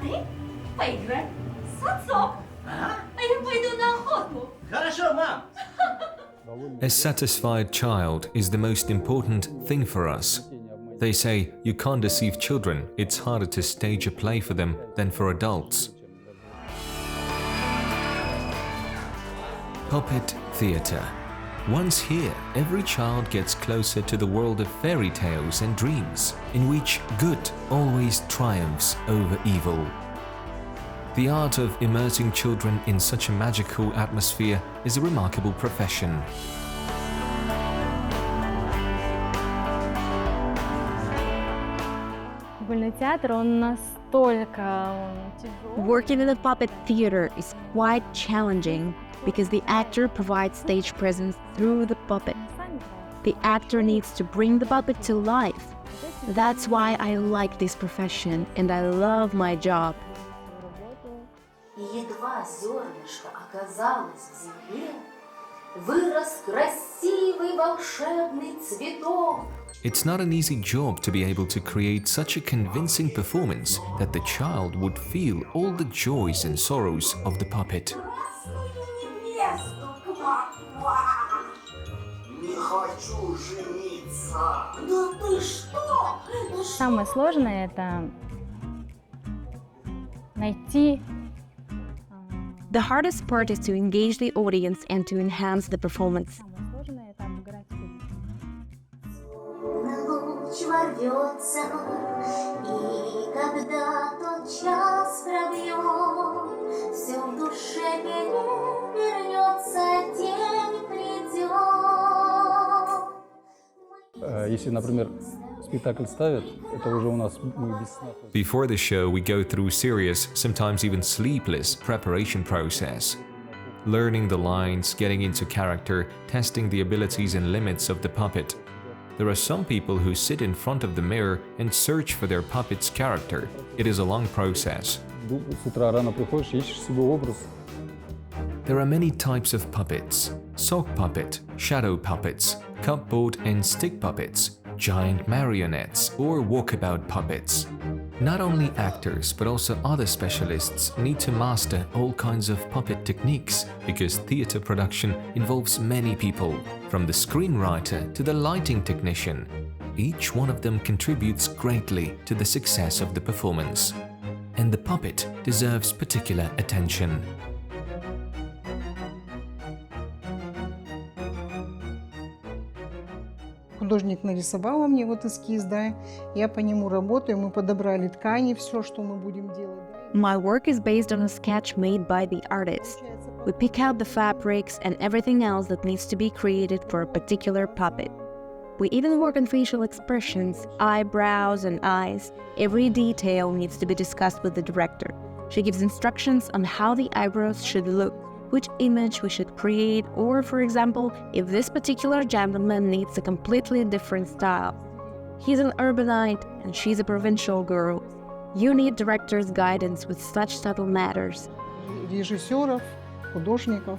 погуляти? Поиграть? Садок? А я пойду на охоту. Хорошо, мам. A satisfied child is the most important thing for us. They say you can't deceive children, it's harder to stage a play for them than for adults. Puppet theatre. Once here, every child gets closer to the world of fairy tales and dreams, in which good always triumphs over evil. The art of immersing children in such a magical atmosphere is a remarkable profession. Working in a puppet theater is quite challenging because the actor provides stage presence through the puppet. The actor needs to bring the puppet to life. That's why I like this profession and I love my job. Едва зернышко оказалось в земле, вырос красивый волшебный цветок. It's not an easy job to be able to create such a convincing performance that the child would feel all the joys and sorrows of the puppet. Не хочу жениться. Да ты что? Самое сложное – это найти. The hardest part is to engage the audience and to enhance the performance. Самое сложное – это обыграть публику. Луч ворвется, и когда тот час пробьет, все в душе перевернется, день придет. Если, например, спектакль ставят, это уже у нас мы без сна. Before the show, we go through serious, sometimes even sleepless, preparation process. Learning the lines, getting into character, testing the abilities and limits of the puppet. There are some people who sit in front of the mirror and search for their puppet's character. It is a long process. С утра рано приходишь, ищешь себе образ. There are many types of puppets: sock puppet, shadow puppets, cupboard and stick puppets, giant marionettes, or walkabout puppets. Not only actors but also other specialists need to master all kinds of puppet techniques because theatre production involves many people, from the screenwriter to the lighting technician. Each one of them contributes greatly to the success of the performance. And the puppet deserves particular attention. Художник нарисовала мне вот эскиз, да, я по нему работаю, мы подобрали ткани, все, что мы будем делать. My work is based on a sketch made by the artist. We pick out the fabrics and everything else that needs to be created for a particular puppet. We even work on facial expressions, eyebrows and eyes. Every detail needs to be discussed with the director. She gives instructions on how the eyebrows should look, which image we should create, or, for example, if this particular gentleman needs a completely different style. He's an urbanite and she's a provincial girl. You need director's guidance with such subtle matters. Режиссеров, художников.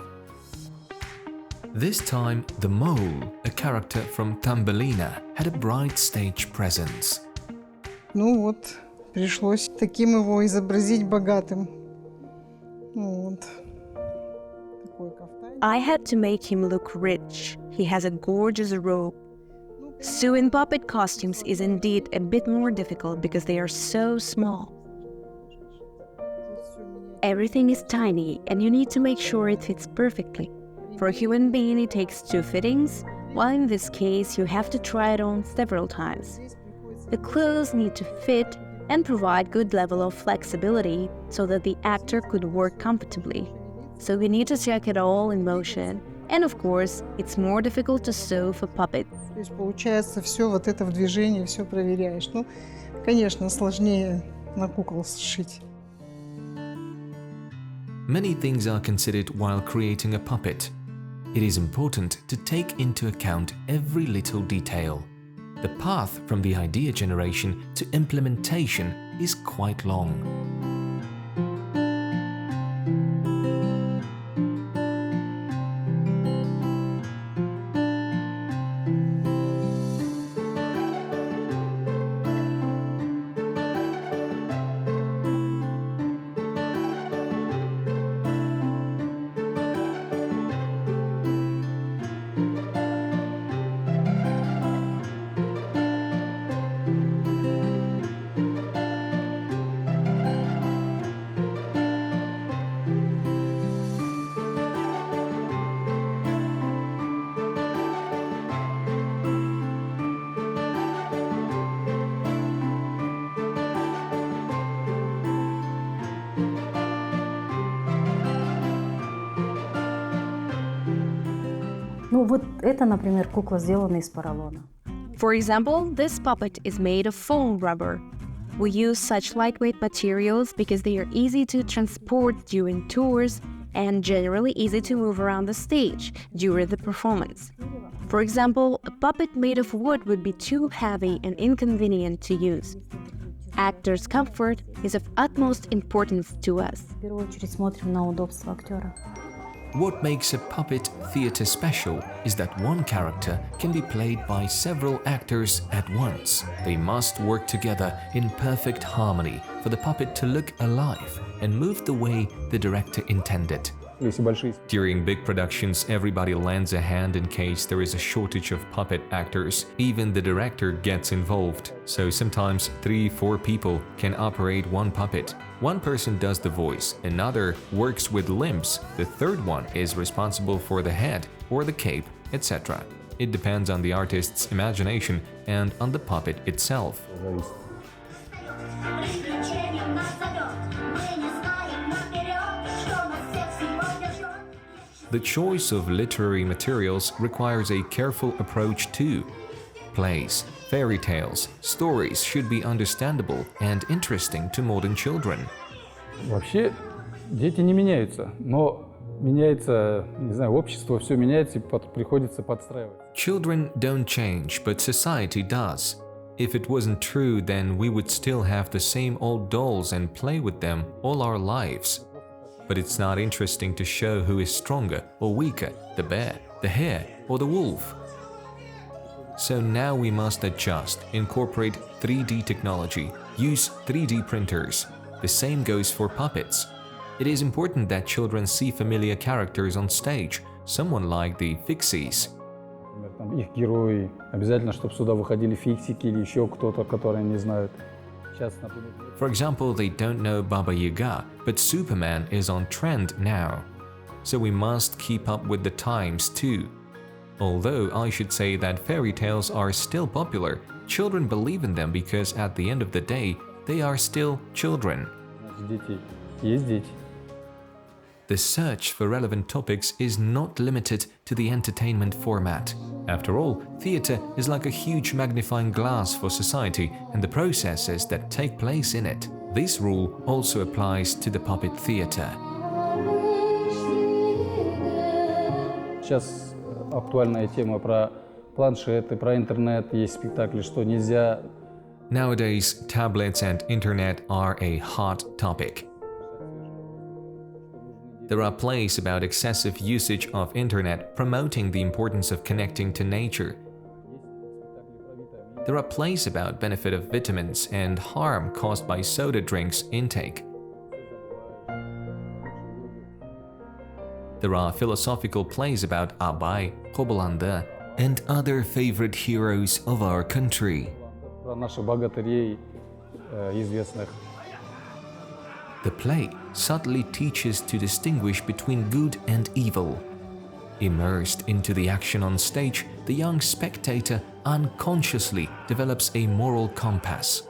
This time, the mole, a character from Tambelina, had a bright stage presence. Ну вот, пришлось таким его изобразить богатым. Вот. I had to make him look rich. He has a gorgeous robe. Sewing puppet costumes is indeed a bit more difficult because they are so small. Everything is tiny and you need to make sure it fits perfectly. For a human being it takes 2 fittings, while in this case you have to try it on several times. The clothes need to fit and provide good level of flexibility so that the actor could work comfortably. So we need to check it all in motion. And of course, it's more difficult to sew for puppets. То есть получается все вот это в движении, все проверяешь. Ну, конечно, сложнее на кукол сшить. Many things are considered while creating a puppet. It is important to take into account every little detail. The path from the idea generation to implementation is quite long. Ну вот это, например, кукла, сделанная из поролона. For example, this puppet is made of foam rubber. We use such lightweight materials because they are easy to transport during tours and generally easy to move around the stage during the performance. For example, a puppet made of wood would be too heavy and inconvenient to use. Actors' comfort is of utmost importance to us. В первую очередь смотрим на удобство актера. What makes a puppet theatre special is that one character can be played by several actors at once. They must work together in perfect harmony for the puppet to look alive and move the way the director intended. Если большие During big productions, everybody lends a hand in case there is a shortage of puppet actors. Even the director gets involved. So sometimes 3-4 people can operate one puppet. One person does the voice, another works with limbs, the third one is responsible for the head or the cape, etc. It depends on the artist's imagination and on the puppet itself. зависит. The choice of literary materials requires a careful approach too. Plays, fairy tales, stories should be understandable and interesting to modern children. Вообще дети не меняются, но меняется, не знаю, общество, все меняется, и приходится подстраиваться. Children don't change, but society does. If it wasn't true, then we would still have the same old dolls and play with them all our lives. But it's not interesting to show who is stronger or weaker, the bear, the hare, or the wolf. So now we must adjust, incorporate 3D technology, use 3D printers. The same goes for puppets. It is important that children see familiar characters on stage, someone like the Fixies. Например, там их герои, обязательно, чтобы сюда выходили фиксики или еще кто-то, который не знают. Сейчас, например, For example, they don't know Baba Yaga, but Superman is on trend now. So we must keep up with the times too. Although I should say that fairy tales are still popular, children believe in them because at the end of the day, they are still children. значит, дети есть дети. The search for relevant topics is not limited to the entertainment format. After all, theatre is like a huge magnifying glass for society and the processes that take place in it. This rule also applies to the puppet theatre. Сейчас актуальная тема про планшеты, про интернет, есть спектакли, что нельзя. Nowadays, tablets and internet are a hot topic. There are plays about excessive usage of internet promoting the importance of connecting to nature. There are plays about benefit of vitamins and harm caused by soda drinks intake. There are philosophical plays about Abay, Qobalanda, and other favorite heroes of our country. Про наших богатырей известных. The play subtly teaches to distinguish between good and evil. Immersed into the action on stage, the young spectator unconsciously develops a moral compass.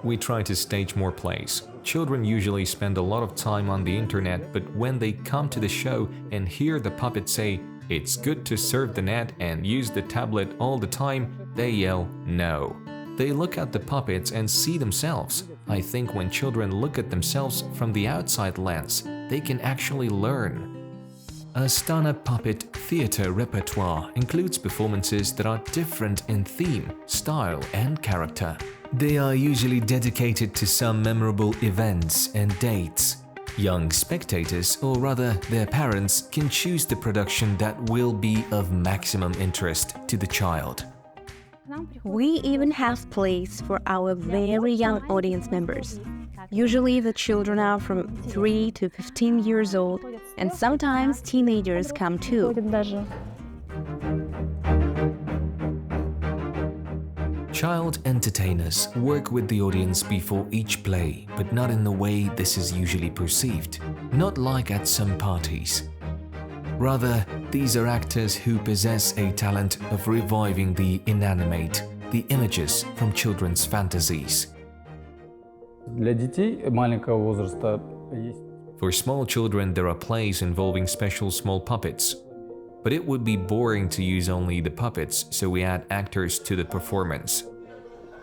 We try to stage more plays. Children usually spend a lot of time on the internet, but when they come to the show and hear the puppet say, "It's good to surf the net and use the tablet all the time," they yell, "No." They look at the puppets and see themselves. I think when children look at themselves from the outside lens, they can actually learn. Astana Puppet Theatre repertoire includes performances that are different in theme, style, and character. They are usually dedicated to some memorable events and dates. Young spectators, or rather their parents, can choose the production that will be of maximum interest to the child. We even have plays for our very young audience members. Usually the children are from 3 to 15 years old, and sometimes teenagers come too. Ходят даже. Child entertainers work with the audience before each play, but not in the way this is usually perceived, not like at some parties. Rather, these are actors who possess a talent of reviving the inanimate, the images from children's fantasies. Для детей маленького возраста есть. For small children, there are plays involving special small puppets. But it would be boring to use only the puppets, so we add actors to the performance.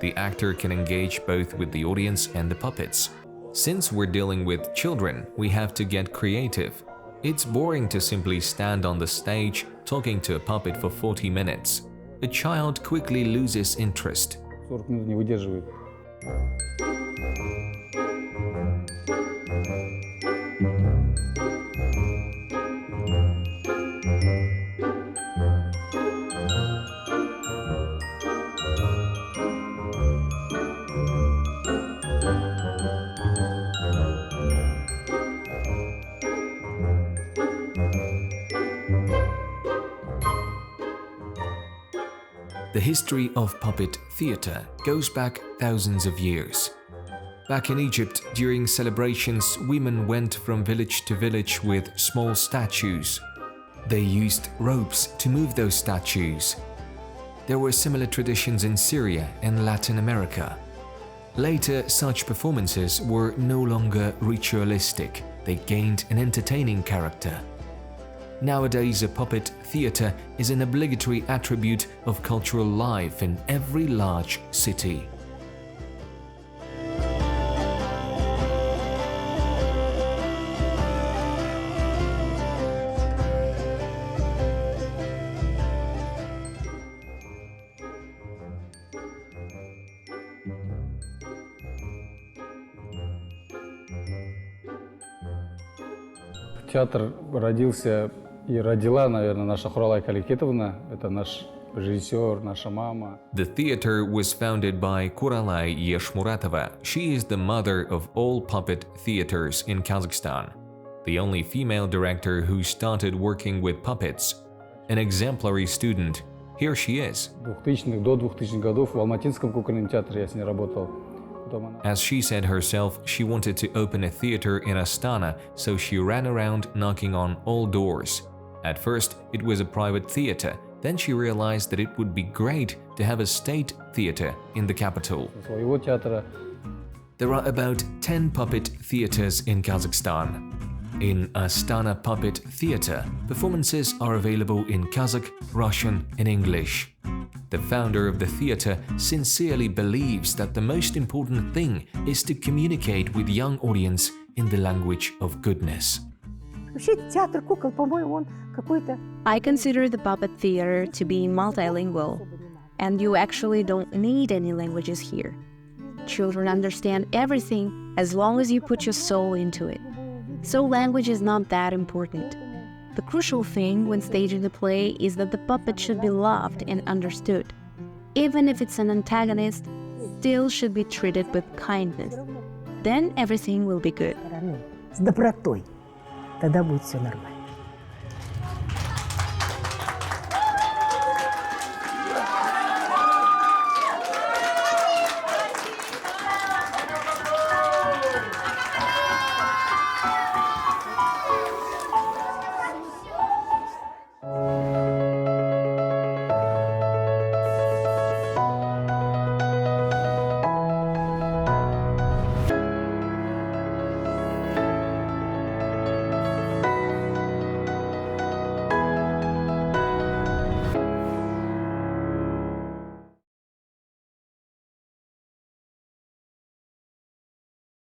The actor can engage both with the audience and the puppets. Since we're dealing with children, we have to get creative. It's boring to simply stand on the stage talking to a puppet for 40 minutes. A child quickly loses interest. 40 минут не выдерживает. The history of puppet theater goes back thousands of years. Back in Egypt, during celebrations, women went from village to village with small statues. They used ropes to move those statues. There were similar traditions in Syria and Latin America. Later, such performances were no longer ritualistic. They gained an entertaining character. Nowadays, a puppet theater is an obligatory attribute of cultural life in every large city. Театр родился и родила, наверное, наша Хуралай Каликетовна. Это наш режиссер, наша мама. The theater was founded by Kuralay Yeshmuratova. She is the mother of all puppet theaters in Kazakhstan, the only female director who started working with puppets. An exemplary student. Here she is. 2000-х, до 2000-х годов в Алматинском кукольном театре я с ней работал. As she said herself, she wanted to open a theater in Astana, so she ran around knocking on all doors. At first, it was a private theater. Then she realized that it would be great to have a state theater in the capital. Своего театра. There are about 10 puppet theaters in Kazakhstan. In Astana Puppet Theater, performances are available in Kazakh, Russian, and English. The founder of the theater sincerely believes that the most important thing is to communicate with young audience in the language of goodness. Вообще театр кукол, по-моему, он какой-то... I consider the puppet theater to be multilingual, and you actually don't need any languages here. Children understand everything as long as you put your soul into it. So language is not that important. The crucial thing when staging the play is that the puppet should be loved and understood. Even if it's an antagonist, still should be treated with kindness. Then everything will be good. С добротой. Тогда будет все нормально.